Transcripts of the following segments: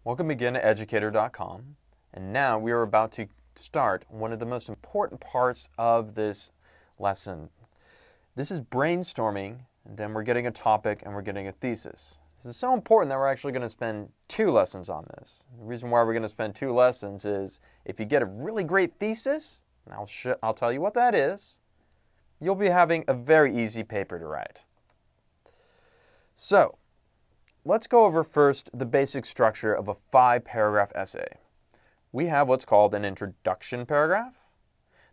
Welcome again to Educator.com, and now we are about to start one of the most important parts of this lesson. This is brainstorming, and then we're getting a topic and we're getting a thesis. This is so important that we're actually going to spend 2 lessons on this. The reason why we're going to spend 2 lessons is if you get a really great thesis, and I'll tell you what that is, you'll be having a very easy paper to write. So, let's go over first the basic structure of a 5-paragraph essay. We have what's called an introduction paragraph.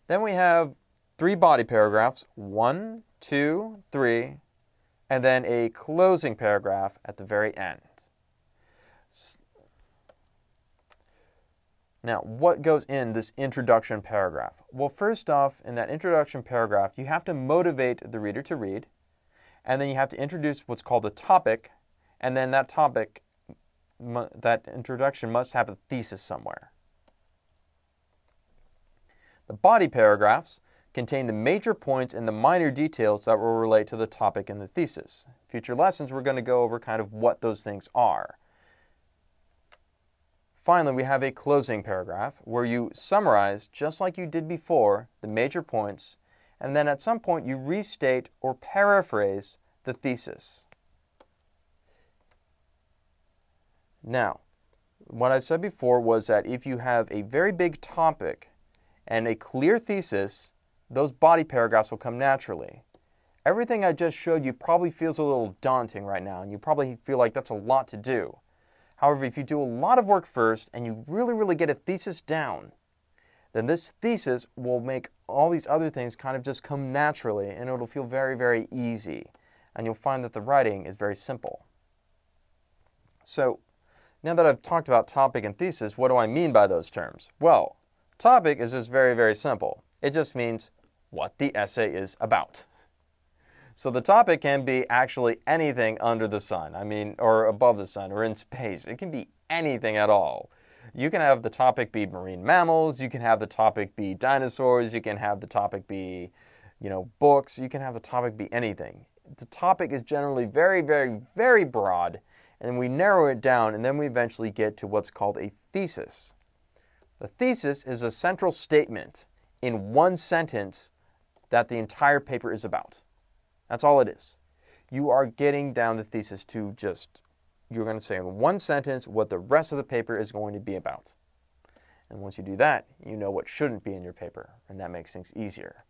Then we have 3 body paragraphs, 1, 2, 3, and then a closing paragraph at the very end. Now, what goes in this introduction paragraph? Well, first off, in that introduction paragraph, you have to motivate the reader to read, and then you have to introduce what's called a topic, and then that topic, that introduction must have a thesis somewhere. The body paragraphs contain the major points and the minor details that will relate to the topic and the thesis. In future lessons, we're going to go over kind of what those things are. Finally, we have a closing paragraph where you summarize, just like you did before, the major points, and then at some point you restate or paraphrase the thesis. Now, what I said before was that if you have a very big topic and a clear thesis, those body paragraphs will come naturally. Everything I just showed you probably feels a little daunting right now, and you probably feel like that's a lot to do. However, if you do a lot of work first and you really get a thesis down, then this thesis will make all these other things kind of just come naturally, and it'll feel very easy. And you'll find that the writing is very simple. So, now that I've talked about topic and thesis, what do I mean by those terms? Well, topic is just very simple. It just means what the essay is about. So the topic can be actually anything under the sun, or above the sun, or in space. It can be anything at all. You can have the topic be marine mammals, you can have the topic be dinosaurs, you can have the topic be, books, you can have the topic be anything. The topic is generally very broad, and we narrow it down, and then we eventually get to what's called a thesis. The thesis is a central statement in one sentence that the entire paper is about. That's all it is. You are getting down the thesis to you're going to say in one sentence what the rest of the paper is going to be about. And once you do that, you know what shouldn't be in your paper, and that makes things easier.